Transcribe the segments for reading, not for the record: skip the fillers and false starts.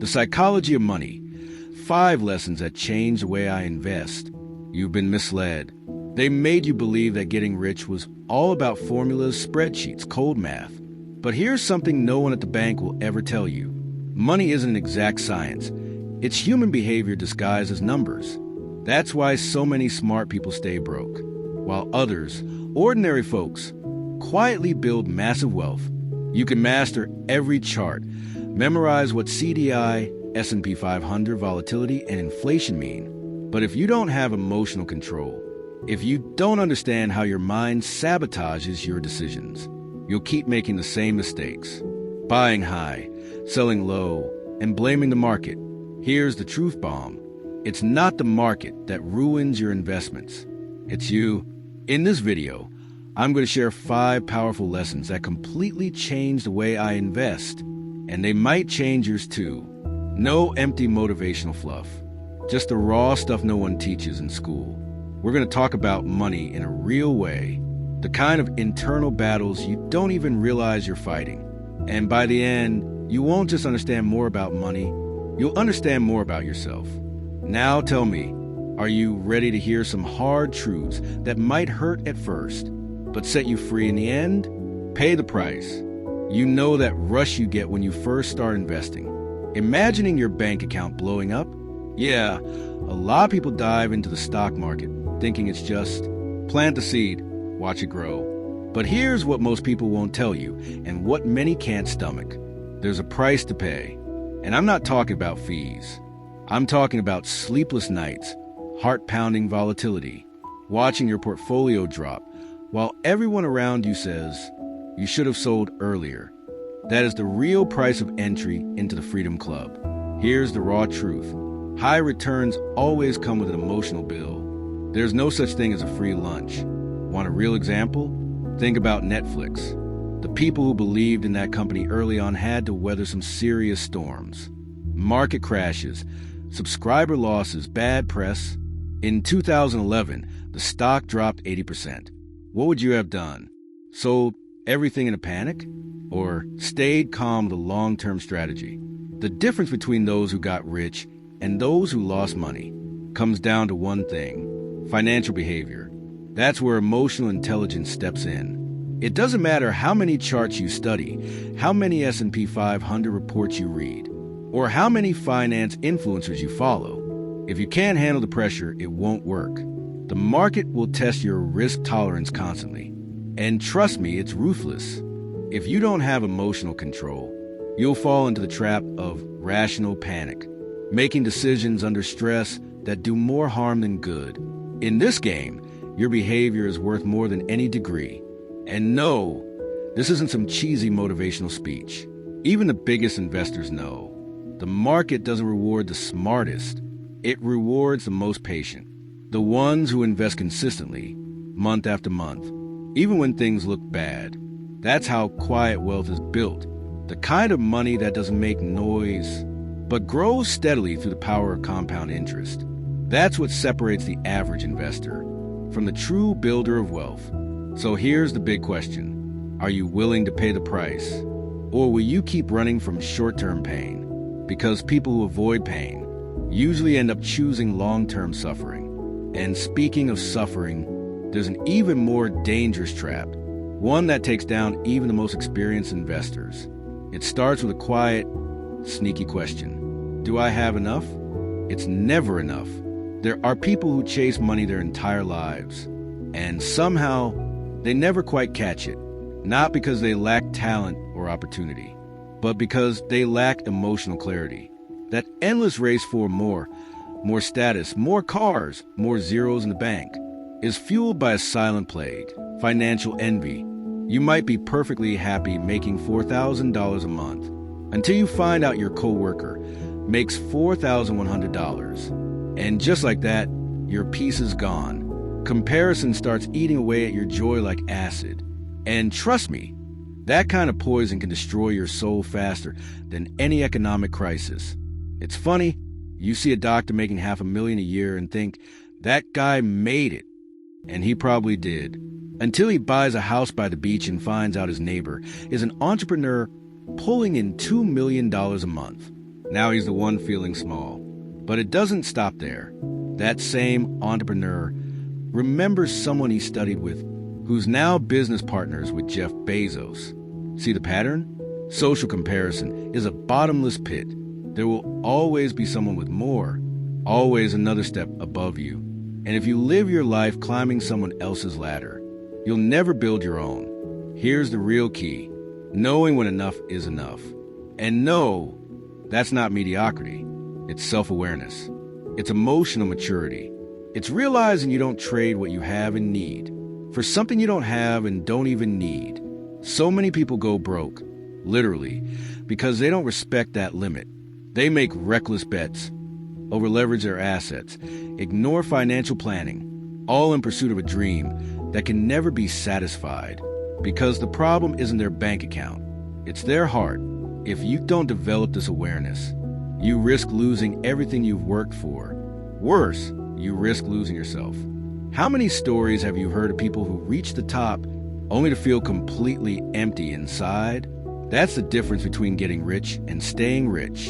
The Psychology of Money. 5 lessons that change the way I invest. You've been misled. They made you believe that getting rich was all about formulas, spreadsheets, cold math. But here's something no one at the bank will ever tell you. Money isn't an exact science. It's human behavior disguised as numbers. That's why so many smart people stay broke, while others, ordinary folks, quietly build massive wealth. You can master every chart, memorize what CDI, S&P 500 volatility, and inflation mean. But if you don't have emotional control, if you don't understand how your mind sabotages your decisions, you'll keep making the same mistakes. Buying high, selling low, and blaming the market. Here's the truth bomb. It's not the market that ruins your investments. It's you. In this video, I'm going to share 5 powerful lessons that completely change the way I invest. And they might change yours too. No empty motivational fluff. Just the raw stuff no one teaches in school. We're going to talk about money in a real way. The kind of internal battles you don't even realize you're fighting. And by the end, you won't just understand more about money, you'll understand more about yourself. Now tell me, are you ready to hear some hard truths that might hurt at first, but set you free in the end? Pay the price. You know that rush you get when you first start investing. Imagining your bank account blowing up? Yeah, a lot of people dive into the stock market thinking it's just plant the seed, watch it grow. But here's what most people won't tell you, and what many can't stomach. There's a price to pay. And I'm not talking about fees. I'm talking about sleepless nights, heart-pounding volatility, watching your portfolio drop, while everyone around you says, you should have sold earlier. That is the real price of entry into the Freedom Club. Here's the raw truth. High returns always come with an emotional bill. There's no such thing as a free lunch. Want a real example? Think about Netflix. The people who believed in that company early on had to weather some serious storms. Market crashes, subscriber losses, bad press. In 2011, the stock dropped 80%. What would you have done? Sold everything in a panic? Or stayed calm with a long-term strategy? The difference between those who got rich and those who lost money comes down to one thing: financial behavior. That's where emotional intelligence steps in. It doesn't matter how many charts you study, how many S&P 500 reports you read, or how many finance influencers you follow. If you can't handle the pressure, it won't work. The market will test your risk tolerance constantly. And trust me, it's ruthless. If you don't have emotional control, you'll fall into the trap of rational panic, making decisions under stress that do more harm than good. In this game, your behavior is worth more than any degree. And no, this isn't some cheesy motivational speech. Even the biggest investors know the market doesn't reward the smartest. It rewards the most patient, the ones who invest consistently, month after month, even when things look bad. That's how quiet wealth is built. The kind of money that doesn't make noise, but grows steadily through the power of compound interest. That's what separates the average investor from the true builder of wealth. So here's the big question. Are you willing to pay the price? Or will you keep running from short-term pain? Because people who avoid pain usually end up choosing long-term suffering. And speaking of suffering, there's an even more dangerous trap, one that takes down even the most experienced investors. It starts with a quiet, sneaky question. Do I have enough? It's never enough. There are people who chase money their entire lives, and somehow they never quite catch it. Not because they lack talent or opportunity, but because they lack emotional clarity. That endless race for more status, more cars, more zeros in the bank, is fueled by a silent plague, financial envy. You might be perfectly happy making $4,000 a month until you find out your coworker makes $4,100. And just like that, your peace is gone. Comparison starts eating away at your joy like acid. And trust me, that kind of poison can destroy your soul faster than any economic crisis. It's funny, you see a doctor making $500,000 a year and think, that guy made it. And he probably did. Until he buys a house by the beach and finds out his neighbor is an entrepreneur pulling in $2 million a month. Now he's the one feeling small. But it doesn't stop there. That same entrepreneur remembers someone he studied with who's now business partners with Jeff Bezos. See the pattern? Social comparison is a bottomless pit. There will always be someone with more, always another step above you. And if you live your life climbing someone else's ladder, you'll never build your own. Here's the real key: knowing when enough is enough. And no, that's not mediocrity. It's self-awareness. It's emotional maturity. It's realizing you don't trade what you have and need for something you don't have and don't even need. So many people go broke, literally, because they don't respect that limit. They make reckless bets, overleverage their assets, ignore financial planning, all in pursuit of a dream that can never be satisfied. Because the problem isn't their bank account, it's their heart. If you don't develop this awareness, you risk losing everything you've worked for. Worse, you risk losing yourself. How many stories have you heard of people who reach the top only to feel completely empty inside? That's the difference between getting rich and staying rich.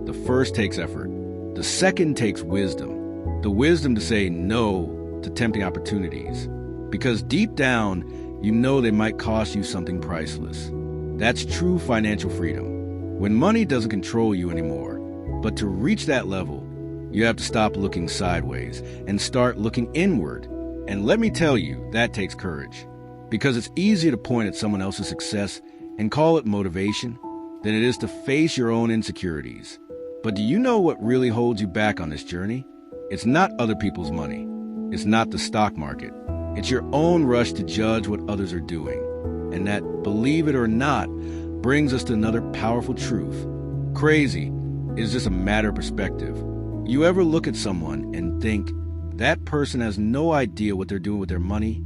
The first takes effort. The second takes wisdom. The wisdom to say no to tempting opportunities. Because deep down, you know they might cost you something priceless. That's true financial freedom. When money doesn't control you anymore. But to reach that level, you have to stop looking sideways and start looking inward. And let me tell you, that takes courage. Because it's easier to point at someone else's success and call it motivation than it is to face your own insecurities. But do you know what really holds you back on this journey? It's not other people's money. It's not the stock market. It's your own rush to judge what others are doing. And that, believe it or not, brings us to another powerful truth. Crazy is just a matter of perspective. You ever look at someone and think, that person has no idea what they're doing with their money?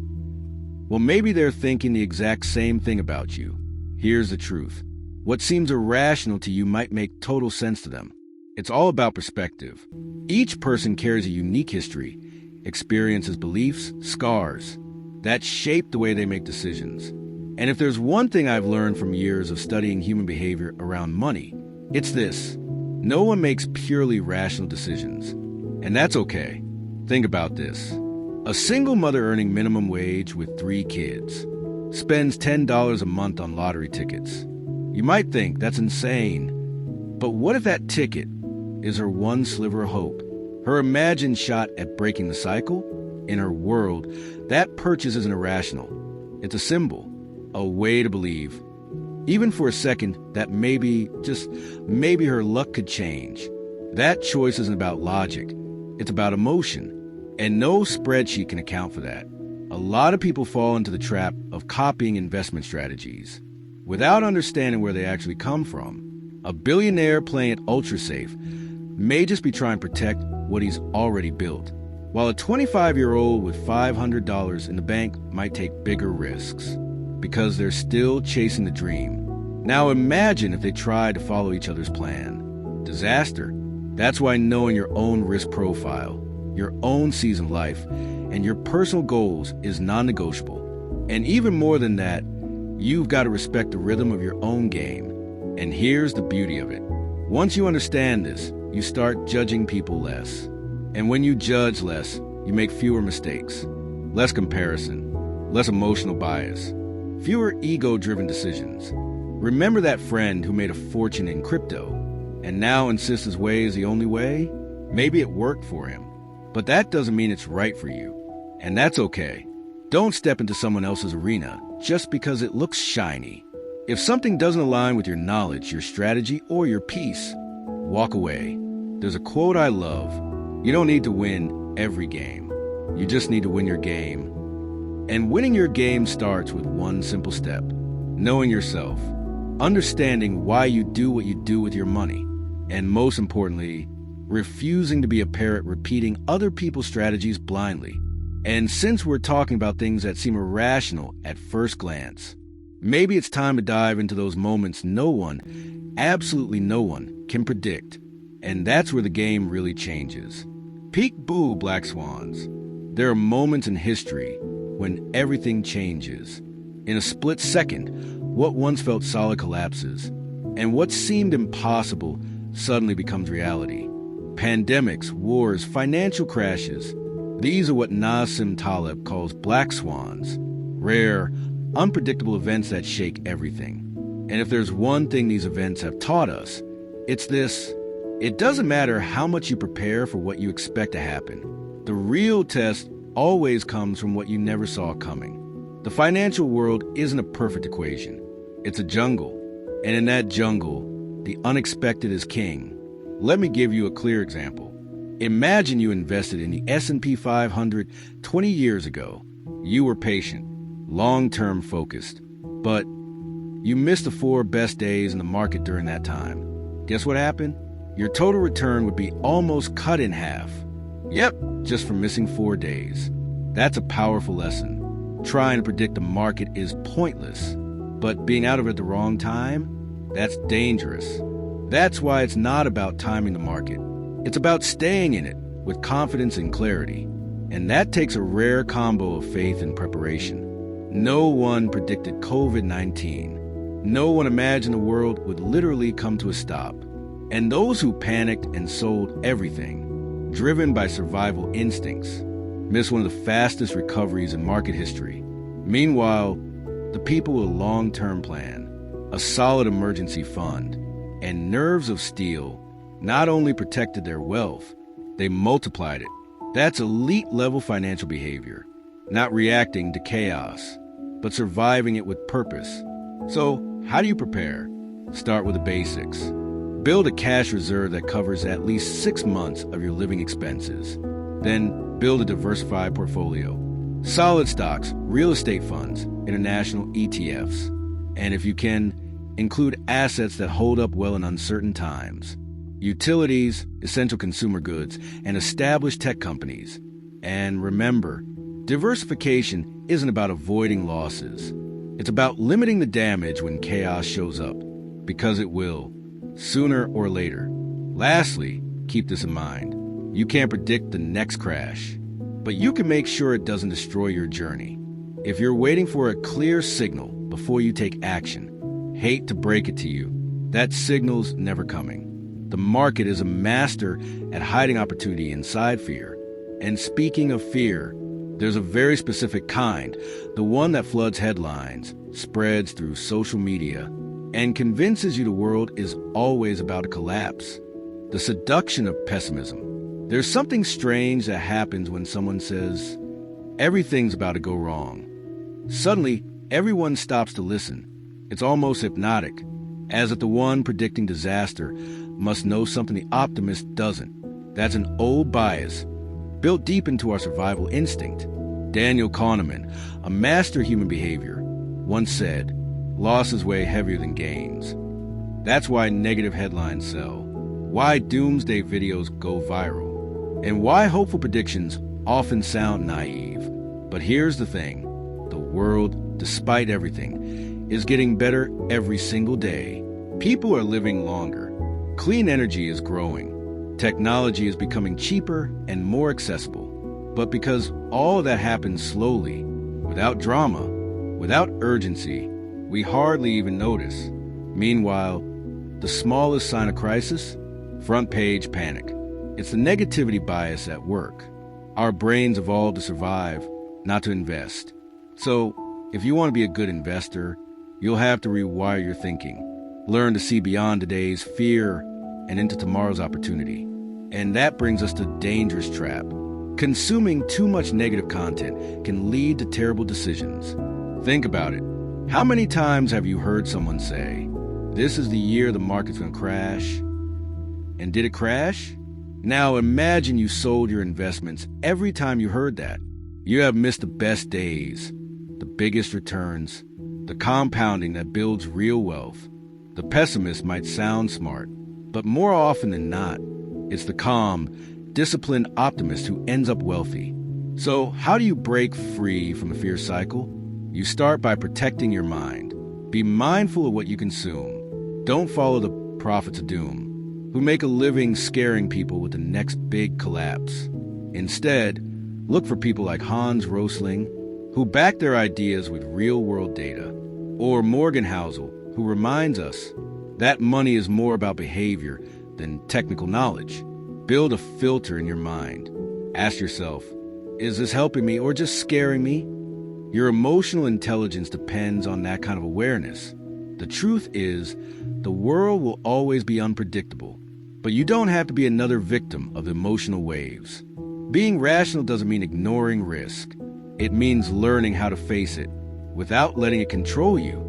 Well, maybe they're thinking the exact same thing about you. Here's the truth. What seems irrational to you might make total sense to them. It's all about perspective. Each person carries a unique history, experiences, beliefs, scars that shape the way they make decisions. And if there's one thing I've learned from years of studying human behavior around money, it's this. No one makes purely rational decisions. And that's okay. Think about this. A single mother earning minimum wage with 3 kids spends $10 a month on lottery tickets. You might think that's insane. But what if that ticket is her one sliver of hope? Her imagined shot at breaking the cycle? In her world, that purchase isn't irrational. It's a symbol, a way to believe, even for a second, that maybe, just maybe her luck could change. That choice isn't about logic. It's about emotion. And no spreadsheet can account for that. A lot of people fall into the trap of copying investment strategies without understanding where they actually come from. A billionaire playing it ultra safe may just be trying to protect what he's already built, while a 25-year-old with $500 in the bank might take bigger risks because they're still chasing the dream. Now imagine if they tried to follow each other's plan. Disaster. That's why knowing your own risk profile, your own season of life, and your personal goals is non-negotiable. And even more than that, you've got to respect the rhythm of your own game. And here's the beauty of it. Once you understand this, you start judging people less. And when you judge less, you make fewer mistakes, less comparison, less emotional bias, fewer ego-driven decisions. Remember that friend who made a fortune in crypto and now insists his way is the only way? Maybe it worked for him, but that doesn't mean it's right for you. And that's okay. Don't step into someone else's arena just because it looks shiny. If something doesn't align with your knowledge, your strategy, or your peace, walk away. There's a quote I love. You don't need to win every game. You just need to win your game. And winning your game starts with one simple step: knowing yourself, understanding why you do what you do with your money, and most importantly, refusing to be a parrot repeating other people's strategies blindly. And since we're talking about things that seem irrational at first glance, maybe it's time to dive into those moments no one, absolutely no one, can predict. And that's where the game really changes. Peek boo, black swans. There are moments in history when everything changes. In a split second, what once felt solid collapses, and what seemed impossible suddenly becomes reality. Pandemics, wars, financial crashes. These are what Nassim Taleb calls black swans, rare, unpredictable events that shake everything. And if there's one thing these events have taught us, it's this: it doesn't matter how much you prepare for what you expect to happen. The real test always comes from what you never saw coming. The financial world isn't a perfect equation. It's a jungle. And in that jungle, the unexpected is king. Let me give you a clear example. Imagine you invested in the S&P 500 20 years ago. You were patient, long-term focused, but you missed the 4 best days in the market during that time. Guess what happened? Your total return would be almost cut in half. Yep, just from missing 4 days. That's a powerful lesson. Trying to predict the market is pointless, but being out of it at the wrong time, that's dangerous. That's why it's not about timing the market. It's about staying in it with confidence and clarity. And that takes a rare combo of faith and preparation. No one predicted COVID-19. No one imagined the world would literally come to a stop. And those who panicked and sold everything, driven by survival instincts, missed one of the fastest recoveries in market history. Meanwhile, the people with a long-term plan, a solid emergency fund, and nerves of steel not only protected their wealth, they multiplied it. That's elite-level financial behavior, not reacting to chaos, but surviving it with purpose. So, how do you prepare? Start with the basics. Build a cash reserve that covers at least 6 months of your living expenses. Then build a diversified portfolio. Solid stocks, real estate funds, international ETFs. And if you can, include assets that hold up well in uncertain times. Utilities, essential consumer goods, and established tech companies. And remember, diversification isn't about avoiding losses. It's about limiting the damage when chaos shows up, because it will, sooner or later. Lastly, keep this in mind. You can't predict the next crash, but you can make sure it doesn't destroy your journey. If you're waiting for a clear signal before you take action, hate to break it to you, that signal's never coming. The market is a master at hiding opportunity inside fear. And speaking of fear, there's a very specific kind, the one that floods headlines, spreads through social media, and convinces you the world is always about to collapse. The seduction of pessimism. There's something strange that happens when someone says, everything's about to go wrong. Suddenly, everyone stops to listen. It's almost hypnotic, as if the one predicting disaster must know something the optimist doesn't. That's an old bias, built deep into our survival instinct. Daniel Kahneman, a master human behavior, once said, losses weigh heavier than gains. That's why negative headlines sell, why doomsday videos go viral, and why hopeful predictions often sound naive. But here's the thing. The world, despite everything, is getting better every single day. People are living longer. Clean energy is growing. Technology is becoming cheaper and more accessible. But because all of that happens slowly, without drama, without urgency, we hardly even notice. Meanwhile, the smallest sign of crisis? Front page panic. It's the negativity bias at work. Our brains evolved to survive, not to invest. So, if you want to be a good investor, you'll have to rewire your thinking. Learn to see beyond today's fear and into tomorrow's opportunity. And that brings us to the dangerous trap. Consuming too much negative content can lead to terrible decisions. Think about it. How many times have you heard someone say, this is the year the market's going to crash? And did it crash? Now imagine you sold your investments every time you heard that. You have missed the best days, the biggest returns, the compounding that builds real wealth. The pessimist might sound smart, but more often than not, it's the calm, disciplined optimist who ends up wealthy. So how do you break free from the fear cycle? You start by protecting your mind. Be mindful of what you consume. Don't follow the prophets of doom, who make a living scaring people with the next big collapse. Instead, look for people like Hans Rosling, who back their ideas with real-world data, or Morgan Housel, who reminds us that money is more about behavior than technical knowledge. Build a filter in your mind. Ask yourself, is this helping me or just scaring me? Your emotional intelligence depends on that kind of awareness. The truth is, the world will always be unpredictable, but you don't have to be another victim of emotional waves. Being rational doesn't mean ignoring risk. It means learning how to face it without letting it control you.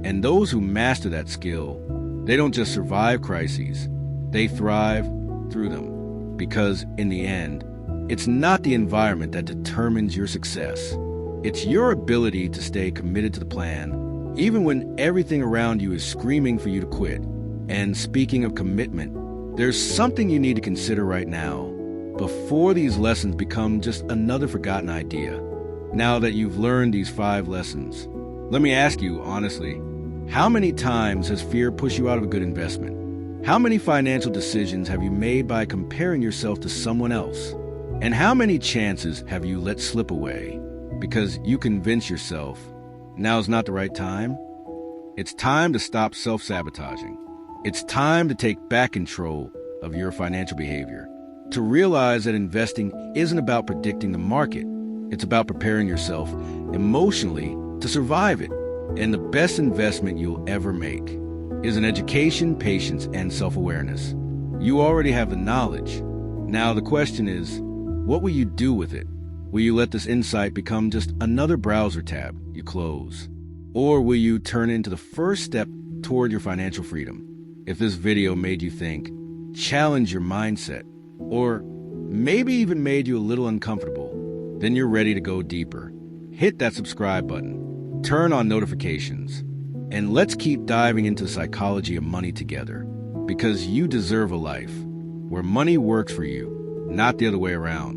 And those who master that skill, they don't just survive crises, they thrive through them. Because in the end, it's not the environment that determines your success. It's your ability to stay committed to the plan, even when everything around you is screaming for you to quit. And speaking of commitment, there's something you need to consider right now, before these lessons become just another forgotten idea. Now that you've learned these 5 lessons, let me ask you honestly, how many times has fear pushed you out of a good investment? How many financial decisions have you made by comparing yourself to someone else? And how many chances have you let slip away because you convince yourself now's not the right time? It's time to stop self-sabotaging. It's time to take back control of your financial behavior. To realize that investing isn't about predicting the market. It's about preparing yourself emotionally to survive it. And the best investment you'll ever make is in education, patience, and self-awareness. You already have the knowledge. Now the question is, what will you do with it? Will you let this insight become just another browser tab you close? Or will you turn into the first step toward your financial freedom? If this video made you think, challenge your mindset, or maybe even made you a little uncomfortable, then you're ready to go deeper. Hit that subscribe button, turn on notifications, and let's keep diving into the psychology of money together, because you deserve a life where money works for you, not the other way around.